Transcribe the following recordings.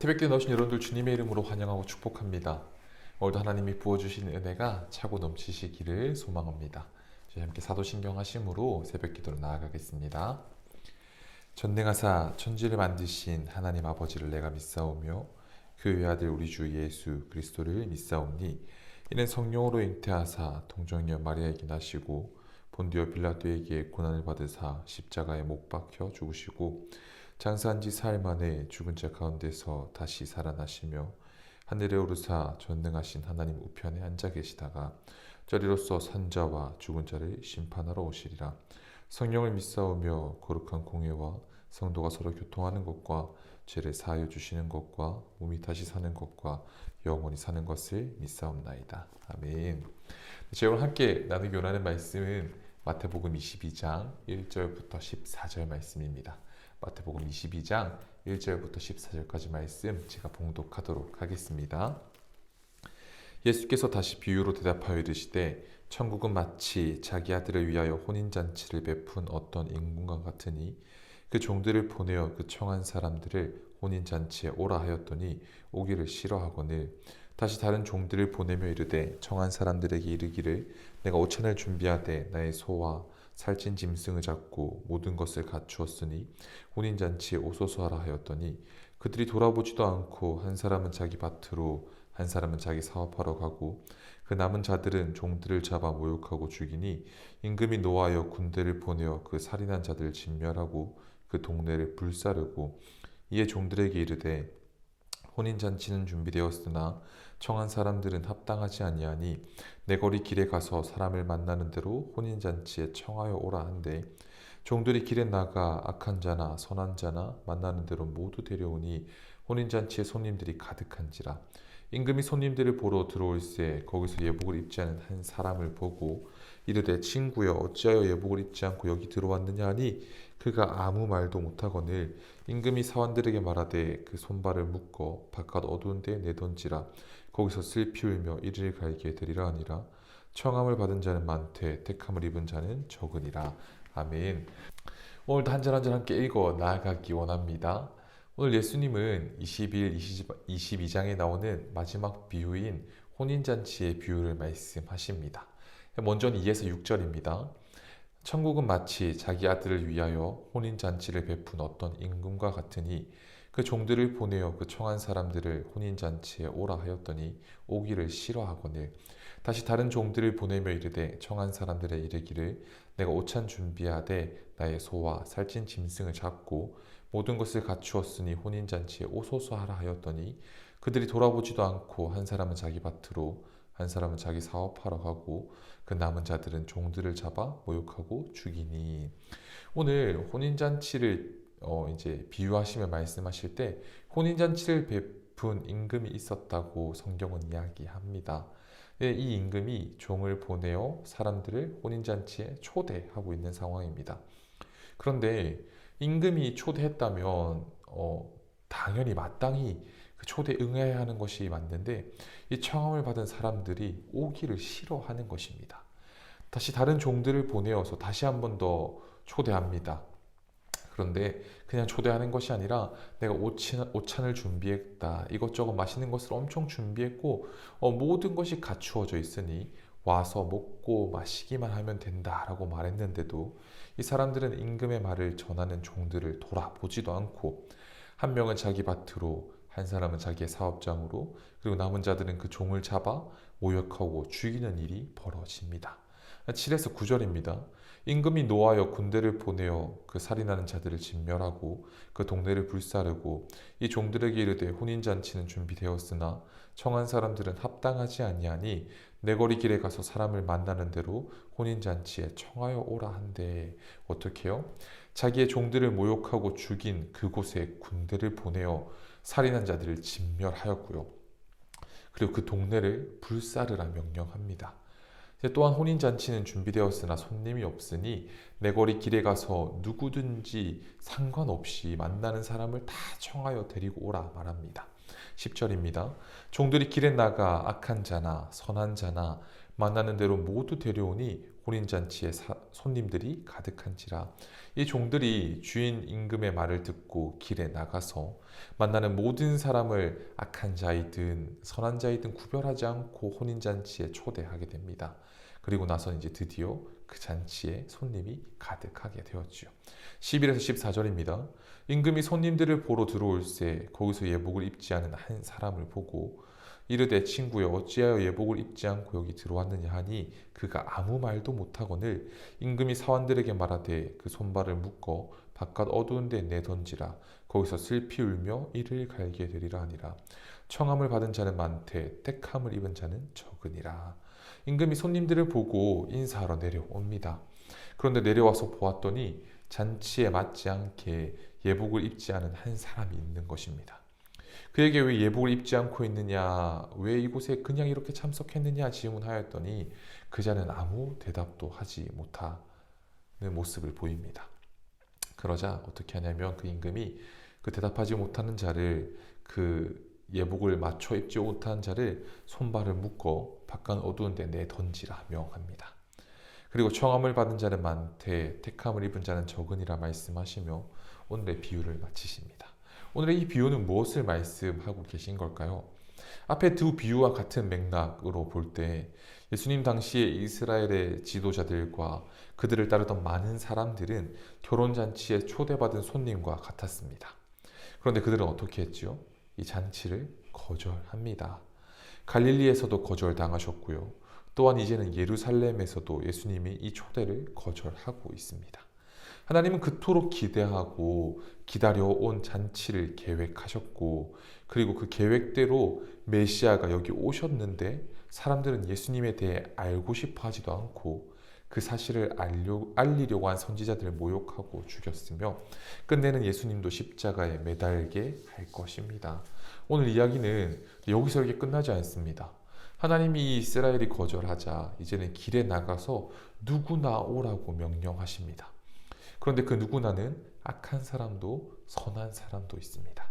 새벽에 넣으신 여러분들 주님의 이름으로 환영하고 축복합니다. 오늘도 하나님이 부어주신 은혜가 차고 넘치시기를 소망합니다. 저희 함께 사도신경 하심으로 새벽 기도로 나아가겠습니다. 전능하사 천지를 만드신 하나님 아버지를 내가 믿사오며 그 외아들 우리 주 예수 그리스도를 믿사오니 이는 성령으로 잉태하사 동정녀 마리아에게 나시고 본디오 빌라도에게 고난을 받으사 십자가에 못 박혀 죽으시고 장사한 지 사흘 만에 죽은 자 가운데서 다시 살아나시며 하늘에 오르사 전능하신 하나님 우편에 앉아 계시다가 저리로서 산자와 죽은 자를 심판하러 오시리라. 성령을 믿사오며 거룩한 공예와 성도가 서로 교통하는 것과 죄를 사하여 주시는 것과 몸이 다시 사는 것과 영원히 사는 것을 믿사옵나이다. 아멘. 제가 오늘 함께 나누기 원하는 말씀은 마태복음 22장 1절부터 14절 말씀입니다. 마태복음 22장 1절부터 14절까지 말씀 제가 봉독하도록 하겠습니다. 예수께서 다시 비유로 대답하여 이르시되 천국은 마치 자기 아들을 위하여 혼인잔치를 베푼 어떤 임금과 같으니 그 종들을 보내어 그 청한 사람들을 혼인잔치에 오라 하였더니 오기를 싫어하거늘 다시 다른 종들을 보내며 이르되 청한 사람들에게 이르기를 내가 오찬을 준비하되 나의 소와 살찐 짐승을 잡고 모든 것을 갖추었으니 혼인잔치에 오소서 하라 하였더니 그들이 돌아보지도 않고 한 사람은 자기 밭으로 한 사람은 자기 사업하러 가고 그 남은 자들은 종들을 잡아 모욕하고 죽이니 임금이 노하여 군대를 보내어 그 살인한 자들을 진멸하고 그 동네를 불사르고 이에 종들에게 이르되 혼인잔치는 준비되었으나 청한 사람들은 합당하지 아니하니 내 거리 길에 가서 사람을 만나는 대로 혼인잔치에 청하여 오라 한대 종들이 길에 나가 악한 자나 선한 자나 만나는 대로 모두 데려오니 혼인잔치에 손님들이 가득한지라. 임금이 손님들을 보러 들어올새 거기서 예복을 입지 않은 한 사람을 보고 이르되 친구여 어찌하여 예복을 입지 않고 여기 들어왔느냐 하니 그가 아무 말도 못하거늘 임금이 사원들에게 말하되 그 손발을 묶어 바깥 어두운 데에 내던지라. 거기서 슬피 울며 이를 갈게 되리라 하니라. 청함을 받은 자는 많되 택함을 입은 자는 적으니라. 아멘. 오늘도 한 절 한 절 함께 읽어 나아가기 원합니다. 오늘 예수님은 21, 22장에 나오는 마지막 비유인 혼인잔치의 비유를 말씀하십니다. 먼저는 2에서 6절입니다. 천국은 마치 자기 아들을 위하여 혼인잔치를 베푼 어떤 임금과 같으니 그 종들을 보내어 그 청한 사람들을 혼인잔치에 오라 하였더니 오기를 싫어하거늘 다시 다른 종들을 보내며 이르되 청한 사람들의 이르기를 내가 오찬 준비하되 나의 소와 살찐 짐승을 잡고 모든 것을 갖추었으니 혼인잔치에 오소서 하라 하였더니 그들이 돌아보지도 않고 한 사람은 자기 밭으로 한 사람은 자기 사업하러 가고 그 남은 자들은 종들을 잡아 모욕하고 죽이니. 오늘 혼인잔치를 이제 비유하시며 말씀하실 때 혼인잔치를 베푼 임금이 있었다고 성경은 이야기합니다. 이 임금이 종을 보내어 사람들을 혼인잔치에 초대하고 있는 상황입니다. 그런데 임금이 초대했다면 당연히 마땅히 그 초대에 응해야 하는 것이 맞는데 이 청함을 받은 사람들이 오기를 싫어하는 것입니다. 다시 다른 종들을 보내어서 다시 한 번 더 초대합니다. 그런데 그냥 초대하는 것이 아니라 내가 오찬을 준비했다. 이것저것 맛있는 것을 엄청 준비했고 모든 것이 갖추어져 있으니 와서 먹고 마시기만 하면 된다라고 말했는데도 이 사람들은 임금의 말을 전하는 종들을 돌아보지도 않고 한 명은 자기 밭으로 한 사람은 자기의 사업장으로 그리고 남은 자들은 그 종을 잡아 모욕하고 죽이는 일이 벌어집니다. 7에서 9절입니다. 임금이 노하여 군대를 보내어 그 살인하는 자들을 진멸하고 그 동네를 불사르고 이 종들에게 이르되 혼인잔치는 준비되었으나 청한 사람들은 합당하지 아니하니 내 거리 길에 가서 사람을 만나는 대로 혼인잔치에 청하여 오라 한대. 어떻게 해요? 자기의 종들을 모욕하고 죽인 그곳에 군대를 보내어 살인한 자들을 진멸하였고요. 그리고 그 동네를 불사르라 명령합니다. 또한 혼인잔치는 준비되었으나 손님이 없으니 내 거리 길에 가서 누구든지 상관없이 만나는 사람을 다 청하여 데리고 오라 말합니다. 10절입니다. 종들이 길에 나가 악한 자나 선한 자나 만나는 대로 모두 데려오니 혼인잔치에 손님들이 가득한지라. 이 종들이 주인 임금의 말을 듣고 길에 나가서 만나는 모든 사람을 악한 자이든 선한 자이든 구별하지 않고 혼인잔치에 초대하게 됩니다. 그리고 나서 이제 드디어 그 잔치에 손님이 가득하게 되었지요. 11에서 14절입니다. 임금이 손님들을 보러 들어올새 거기서 예복을 입지 않은 한 사람을 보고 이르되 친구여 어찌하여 예복을 입지 않고 여기 들어왔느냐 하니 그가 아무 말도 못하거늘 임금이 사환들에게 말하되 그 손발을 묶어 바깥 어두운 데 내던지라 거기서 슬피 울며 이를 갈게 되리라 하니라. 청함을 받은 자는 많되 택함을 입은 자는 적으니라. 임금이 손님들을 보고 인사하러 내려옵니다. 그런데 내려와서 보았더니 잔치에 맞지 않게 예복을 입지 않은 한 사람이 있는 것입니다. 그에게 왜 예복을 입지 않고 있느냐, 왜 이곳에 그냥 이렇게 참석했느냐 질문하였더니 그 자는 아무 대답도 하지 못하는 모습을 보입니다. 그러자 어떻게 하냐면 그 임금이 그 대답하지 못하는 자를, 그 예복을 맞춰 입지 못한 자를 손발을 묶어 바깥 어두운 데 내던지라 명합니다. 그리고 청함을 받은 자는 많되 택함을 입은 자는 적으니라 말씀하시며 오늘의 비유를 마치십니다. 오늘의 이 비유는 무엇을 말씀하고 계신 걸까요? 앞에 두 비유와 같은 맥락으로 볼 때 예수님 당시에 이스라엘의 지도자들과 그들을 따르던 많은 사람들은 결혼잔치에 초대받은 손님과 같았습니다. 그런데 그들은 어떻게 했지요? 이 잔치를 거절합니다. 갈릴리에서도 거절당하셨고요. 또한 이제는 예루살렘에서도 예수님이 이 초대를 거절하고 있습니다. 하나님은 그토록 기대하고 기다려온 잔치를 계획하셨고, 그리고 그 계획대로 메시아가 여기 오셨는데 사람들은 예수님에 대해 알고 싶어 하지도 않고 그 사실을 알리려고 한 선지자들을 모욕하고 죽였으며 끝내는 예수님도 십자가에 매달게 할 것입니다. 오늘 이야기는 여기서 이렇게 끝나지 않습니다. 하나님이 이스라엘이 거절하자 이제는 길에 나가서 누구나 오라고 명령하십니다. 그런데 그 누구나는 악한 사람도 선한 사람도 있습니다.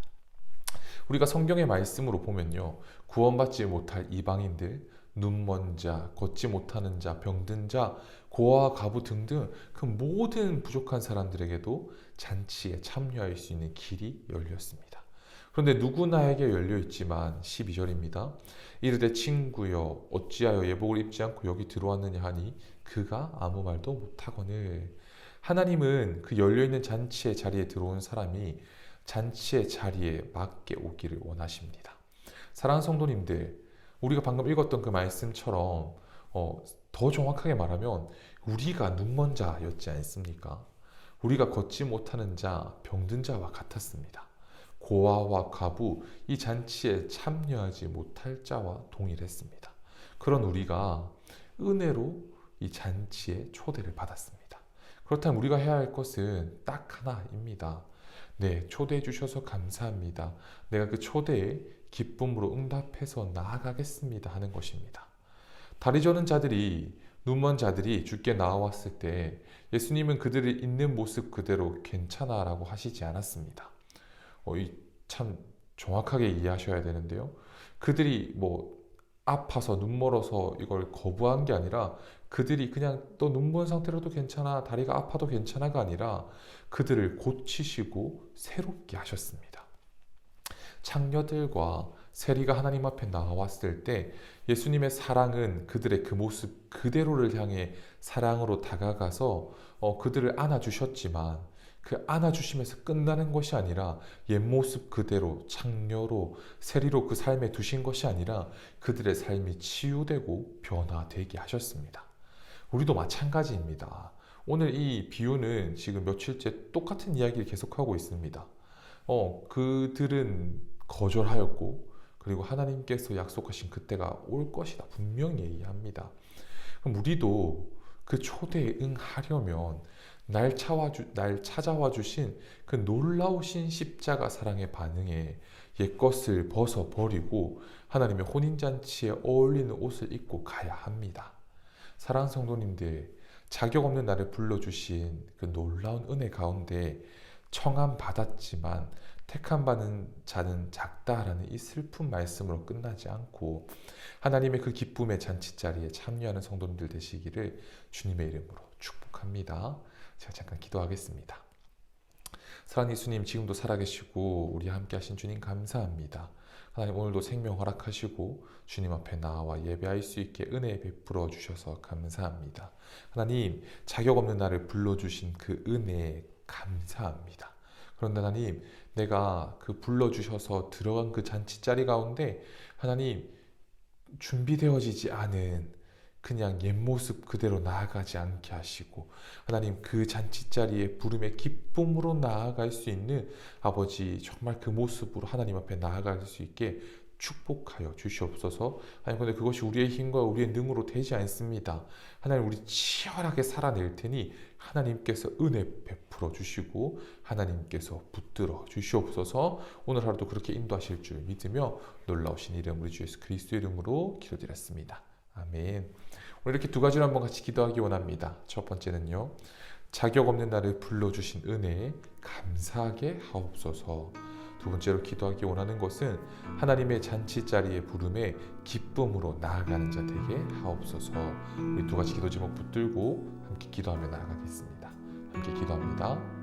우리가 성경의 말씀으로 보면요, 구원받지 못할 이방인들, 눈먼 자, 걷지 못하는 자, 병든 자, 고아와 가부 등등 그 모든 부족한 사람들에게도 잔치에 참여할 수 있는 길이 열렸습니다. 그런데 누구나에게 열려 있지만 12절입니다. 이르되 친구여 어찌하여 예복을 입지 않고 여기 들어왔느냐 하니 그가 아무 말도 못하거늘. 하나님은 그 열려있는 잔치의 자리에 들어온 사람이 잔치의 자리에 맞게 오기를 원하십니다. 사랑하는 성도님들, 우리가 방금 읽었던 그 말씀처럼 더 정확하게 말하면 우리가 눈먼 자였지 않습니까? 우리가 걷지 못하는 자, 병든 자와 같았습니다. 고아와 가부, 이 잔치에 참여하지 못할 자와 동일했습니다. 그런 우리가 은혜로 이 잔치에 초대를 받았습니다. 그렇다면 우리가 해야 할 것은 딱 하나입니다. 네, 초대해 주셔서 감사합니다. 내가 그 초대에 기쁨으로 응답해서 나아가겠습니다 하는 것입니다. 다리 저는 자들이, 눈먼 자들이 주께 나와왔을 때 예수님은 그들이 있는 모습 그대로 괜찮아 라고 하시지 않았습니다. 참 정확하게 이해하셔야 되는데요. 그들이 아파서 눈 멀어서 이걸 거부한 게 아니라 그들이 그냥 또 눈먼 상태로도 괜찮아, 다리가 아파도 괜찮아가 아니라 그들을 고치시고 새롭게 하셨습니다. 창녀들과 세리가 하나님 앞에 나왔을 때 예수님의 사랑은 그들의 그 모습 그대로를 향해 사랑으로 다가가서 그들을 안아주셨지만 그 안아주시면서 끝나는 것이 아니라 옛 모습 그대로 창녀로 세리로 그 삶에 두신 것이 아니라 그들의 삶이 치유되고 변화되게 하셨습니다. 우리도 마찬가지입니다. 오늘 이 비유는 지금 며칠째 똑같은 이야기를 계속하고 있습니다. 그들은 거절하였고 그리고 하나님께서 약속하신 그때가 올 것이다 분명히 얘기합니다. 그럼 우리도 그 초대에 응하려면 날 찾아와 주신 그 놀라우신 십자가 사랑의 반응에 옛것을 벗어버리고 하나님의 혼인잔치에 어울리는 옷을 입고 가야 합니다. 사랑하는 성도님들, 자격 없는 나를 불러주신 그 놀라운 은혜 가운데 청함 받았지만 택함 받은 자는 작다라는 이 슬픈 말씀으로 끝나지 않고 하나님의 그 기쁨의 잔치자리에 참여하는 성도님들 되시기를 주님의 이름으로 축복합니다. 제가 잠깐 기도하겠습니다. 사랑하는 예수님, 지금도 살아계시고 우리 함께 하신 주님 감사합니다. 하나님, 오늘도 생명 허락하시고 주님 앞에 나와 예배할 수 있게 은혜 베풀어 주셔서 감사합니다. 하나님, 자격 없는 나를 불러주신 그 은혜에 감사합니다. 그런데 하나님, 내가 그 불러주셔서 들어간 그 잔치자리 가운데 하나님, 준비되어지지 않은 그냥 옛 모습 그대로 나아가지 않게 하시고 하나님, 그 잔치자리에 부름의 기쁨으로 나아갈 수 있는 아버지, 정말 그 모습으로 하나님 앞에 나아갈 수 있게 축복하여 주시옵소서. 하나님, 근데 그것이 우리의 힘과 우리의 능으로 되지 않습니다. 하나님, 우리 치열하게 살아낼 테니 하나님께서 은혜 베풀어 주시고 하나님께서 붙들어 주시옵소서. 오늘 하루도 그렇게 인도하실 줄 믿으며 놀라우신 이름 우리 주 예수 그리스도 이름으로 기도드렸습니다. 아멘. 오늘 이렇게 두 가지로 한번 같이 기도하기 원합니다. 첫 번째는요, 자격 없는 나를 불러주신 은혜에 감사하게 하옵소서. 두 번째로 기도하기 원하는 것은 하나님의 잔치자리의 부름에 기쁨으로 나아가는 자 되게 하옵소서. 우리 두 가지 기도 제목 붙들고 함께 기도하며 나아가겠습니다. 함께 기도합니다.